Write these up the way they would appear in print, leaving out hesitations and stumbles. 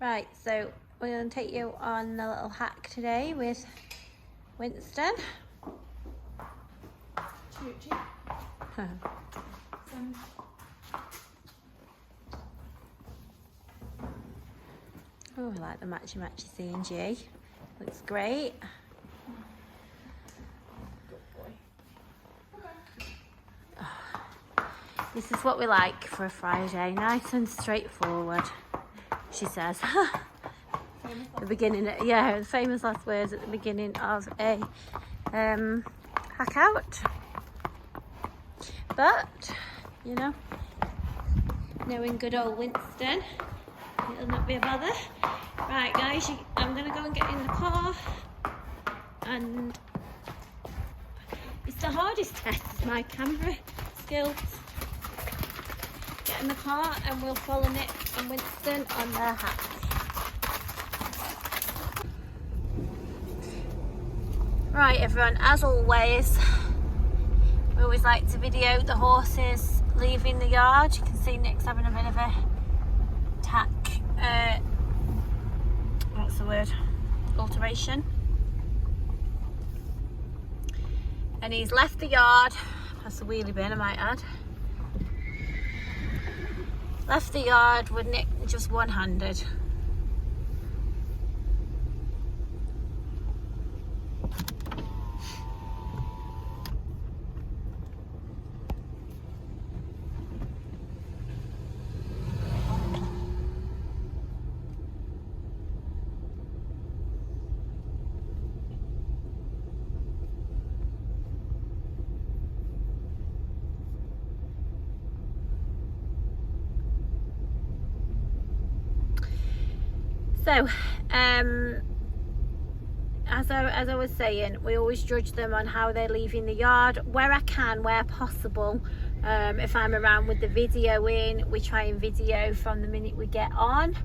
Right, so we're going to take you on a little hack today with Winston. Oh, I like the matchy CnG. Looks great. This is what we like for a Friday, nice and straightforward, she says. The beginning, the famous last words at the beginning of a hack out. But, you know, knowing good old Winston, it'll not be a bother. Right, guys, I'm going to go and get in the car, and it's the hardest test is my camera skills. Get in the car and we'll follow Nick and Winston on their hacks. Right, everyone, as always, we always like to video the horses leaving the yard. You can see Nick's having a bit of a tack, what's the word, alteration. And he's left the yard, that's the wheelie bin I might add. Left the yard with Nick just one-handed. So, as I was saying, we always judge them on how they're leaving the yard. Where I can, where possible, if I'm around with the video in, we try and video from the minute we get on,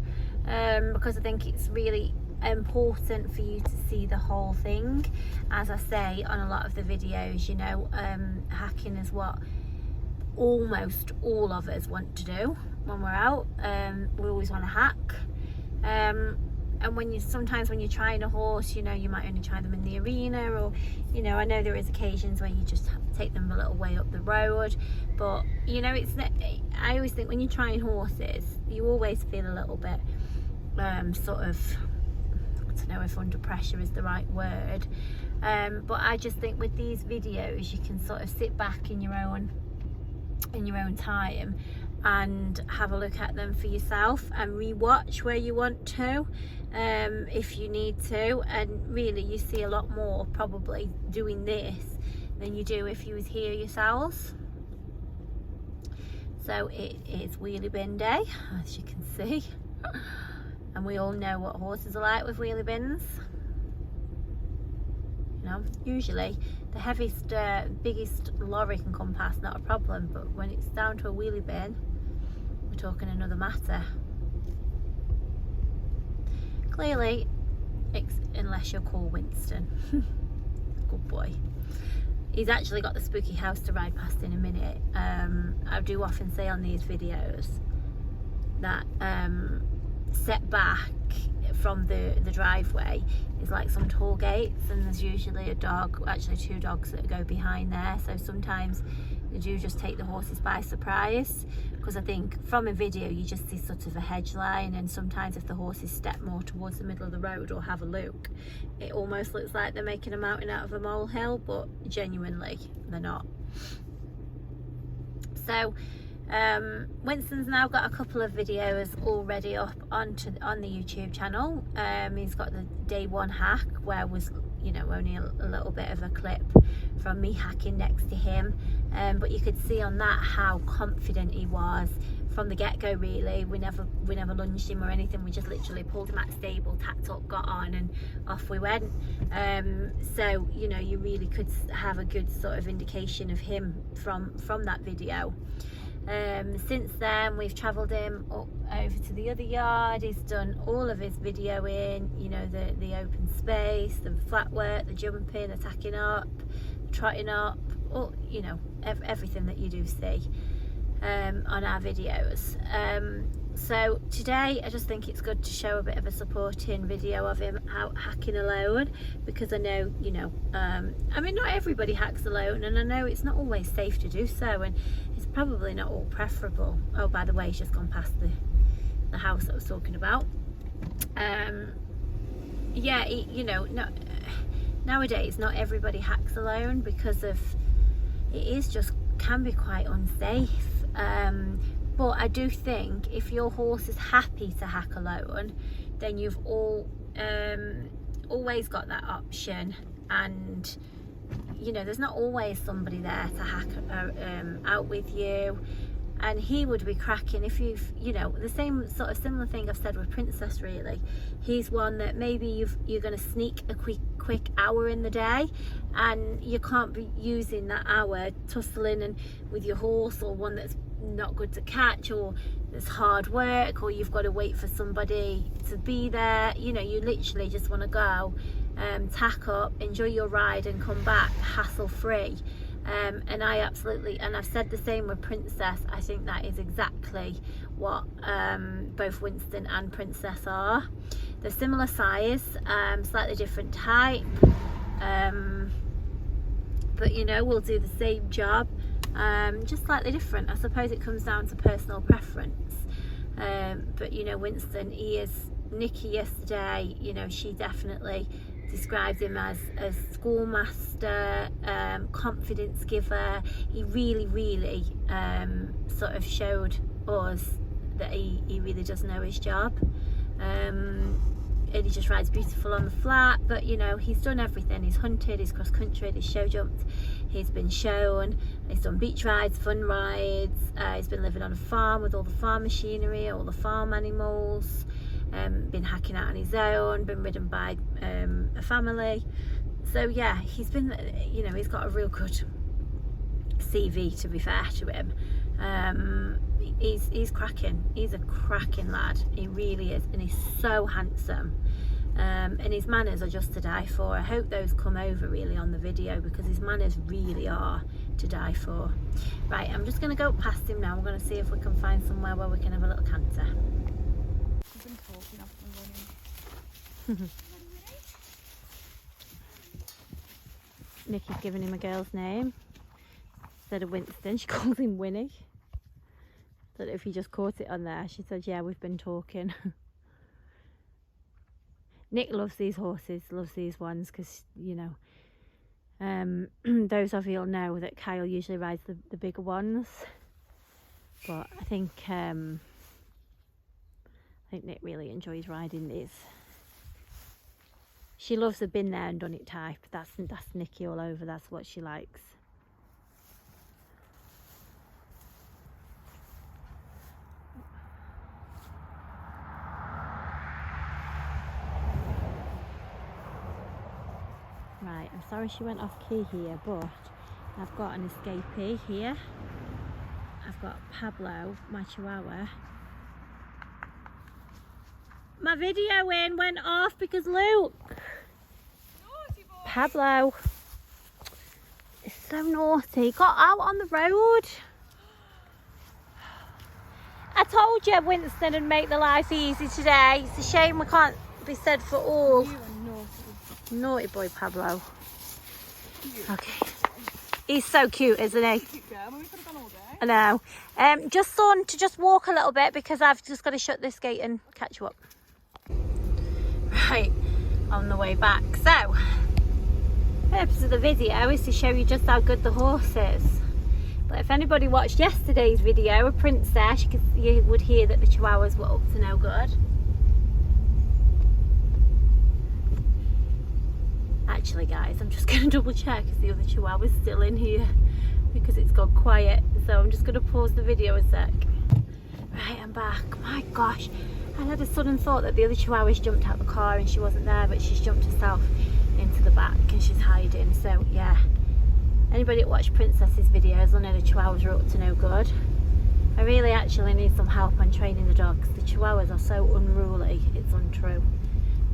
because I think it's really important for you to see the whole thing. As I say on a lot of the videos, you know, hacking is what almost all of us want to do when we're out. We always want to hack. And when sometimes when you're trying a horse, you know, you might only try them in the arena, or, you know, I know there is occasions where you just take them a little way up the road, but, you know, I always think when you're trying horses, you always feel a little bit sort of, I don't know if under pressure is the right word, but I just think with these videos you can sort of sit back in your own time and have a look at them for yourself and re-watch where you want to, if you need to. And really you see a lot more probably doing this than you do if you was here yourselves. So it is wheelie bin day, as you can see, and we all know what horses are like with wheelie bins. You know, usually the heaviest, biggest lorry can come past, not a problem, but when it's down to a wheelie bin, we're talking another matter. Clearly, unless you're called Winston. Good boy. He's actually got the spooky house to ride past in a minute. I do often say on these videos that set back from the driveway is like some toll gates, and there's usually a dog, actually two dogs that go behind there, so sometimes you do just take the horses by surprise, because I think from a video you just see sort of a hedge line, and sometimes if the horses step more towards the middle of the road or have a look, it almost looks like they're making a mountain out of a molehill, but genuinely they're not. So Winston's now got a couple of videos already up on the YouTube channel. He's got the day one hack, where was, you know, only a little bit of a clip from me hacking next to him, but you could see on that how confident he was from the get-go. Really, we never lunged him or anything. We just literally pulled him at stable, tacked up, got on, and off we went. So, you know, you really could have a good sort of indication of him from that video. Since then we've travelled him up over to the other yard. He's done all of his video in, you know, the open space, the flat work, the jumping, the tacking up, trotting up, all, you know, everything that you do see on our videos. So today I just think it's good to show a bit of a supporting video of him out hacking alone, because I know, you know, I mean, not everybody hacks alone, and I know it's not always safe to do so, and it's probably not all preferable. Oh, by the way, he's just gone past the house that I was talking about. Yeah, you know, nowadays not everybody hacks alone, because of it is just can be quite unsafe. But I do think if your horse is happy to hack alone, then you've always got that option, and you know, there's not always somebody there to hack out with you. And he would be cracking if you've, you know, the same sort of similar thing I've said with Princess, really. He's one that maybe you're going to sneak a quick hour in the day, and you can't be using that hour tussling and with your horse, or one that's not good to catch, or there's hard work, or you've got to wait for somebody to be there. You know, you literally just want to go, tack up, enjoy your ride and come back hassle free. And I absolutely, and I've said the same with Princess, I think that is exactly what both Winston and Princess are. They're similar size, slightly different type, but you know, we'll do the same job, just slightly different. I suppose it comes down to personal preference. But you know, Winston, he is, Nikki yesterday, you know, she definitely described him as a schoolmaster, confidence giver. He really sort of showed us that he really does know his job, and he just rides beautiful on the flat. But you know, he's done everything. He's hunted, he's cross country, he's show jumped, he's been shown, he's done beach rides, fun rides, he's been living on a farm with all the farm machinery, all the farm animals, been hacking out on his own, been ridden by a family. So yeah, he's been, you know, he's got a real good CV, to be fair to him. He's cracking. He's a cracking lad, he really is, and he's so handsome, and his manners are just to die for. I hope those come over really on the video, because his manners really are to die for. Right, I'm just going to go past him now. We're going to see if we can find somewhere where we can have a little canter. Nikki's giving him a girl's name instead of Winston. She calls him Winnie. Don't know if you just caught it on there. She said, yeah, we've been talking. Nick loves these horses, loves these ones, because, you know, those of you will know that Kyle usually rides the bigger ones. But I think Nick really enjoys riding these. She loves a been there and done it type. That's Nikki all over. That's what she likes. Right, I'm sorry she went off key here, but I've got an escapee here. I've got Pablo, my Chihuahua. My video went off because look, Pablo is so naughty. Got out on the road. I told you Winston would make the life easy today. It's a shame we can't be said for all. Naughty boy Pablo. Okay. He's so cute, isn't he? I know. Just son to just walk a little bit, because I've just got to shut this gate and catch you up. Right, on the way back. So, the purpose of the video is to show you just how good the horse is. But if anybody watched yesterday's video of Princess, you would hear that the Chihuahuas were up to no good. Actually guys, I'm just going to double check if the other Chihuahua's still in here, because it's gone quiet. So I'm just going to pause the video a sec. Right, I'm back. My gosh, I had a sudden thought that the other Chihuahua's jumped out the car and she wasn't there, but she's jumped herself into the back and she's hiding. So yeah, anybody that watched Princess's videos will know the Chihuahuas are up to no good. I really actually need some help on training the dogs. The Chihuahuas are so unruly, it's untrue.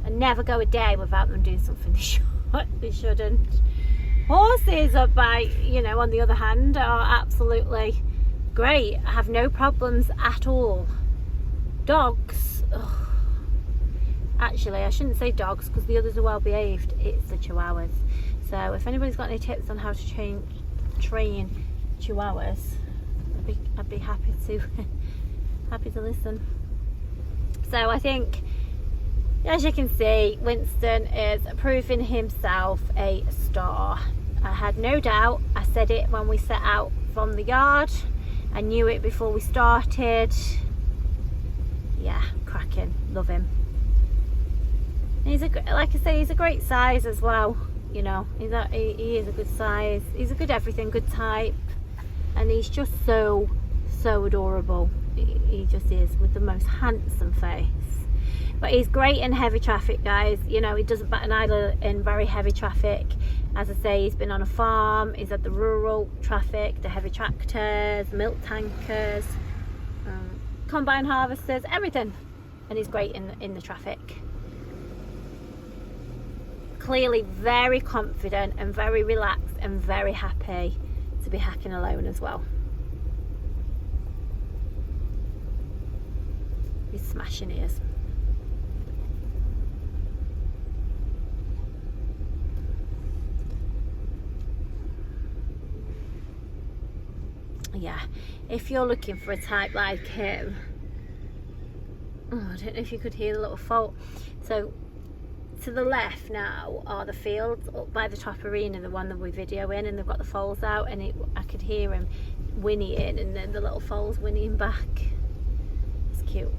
And never go a day without them doing something they shouldn't. Horses are on the other hand, are absolutely great. I have no problems at all Dogs, ugh. Actually I shouldn't say dogs because the others are well behaved, it's the Chihuahuas. So if anybody's got any tips on how to train Chihuahuas, I'd be happy to listen. So I think, as you can see, Winston is proving himself a star. I had no doubt. I said it when we set out from the yard. I knew it before we started. Yeah, cracking. Love him. And he's like I say, he's a great size as well. You know, he is a good size. He's a good everything, good type, and he's just so adorable. He just is, with the most handsome face. But he's great in heavy traffic, guys. You know, he doesn't bat an eyelid in very heavy traffic. As I say, he's been on a farm, he's had the rural traffic, the heavy tractors, milk tankers, combine harvesters, everything. And he's great in the traffic. Clearly very confident and very relaxed and very happy to be hacking alone as well. He's smashing ears. Yeah, if you're looking for a type like him, I don't know if you could hear the little fault. So to the left now are the fields up by the top arena, the one that we video in, and they've got the foals out, and I could hear him whinnying, and then the little foals whinnying back. It's cute.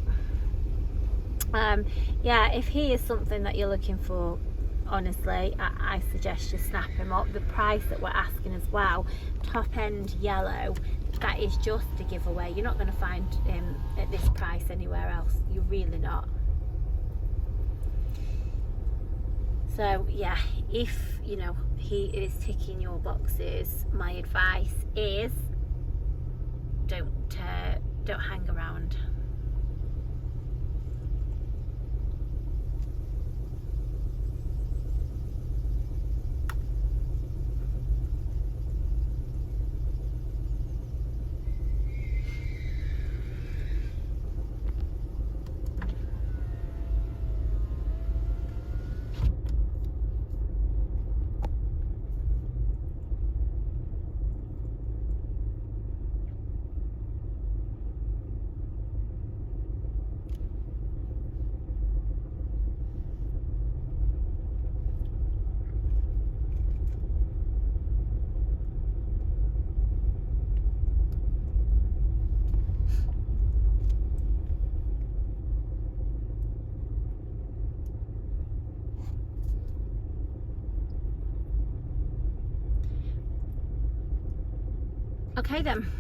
Yeah, if he is something that you're looking for, honestly, I suggest you snap him up. The price that we're asking as well, top end yellow, that is just a giveaway. You're not going to find him at this price anywhere else. You're really not. So yeah, if you know he is ticking your boxes, my advice is don't hang around. Okay then,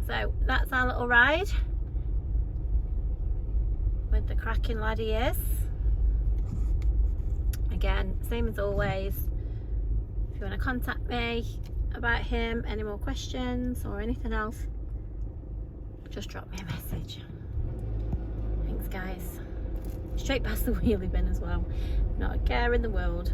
so that's our little ride with the cracking lad he is. Again, same as always, if you want to contact me about him, any more questions or anything else, just drop me a message. Thanks guys. Straight past the wheelie bin as well, not a care in the world.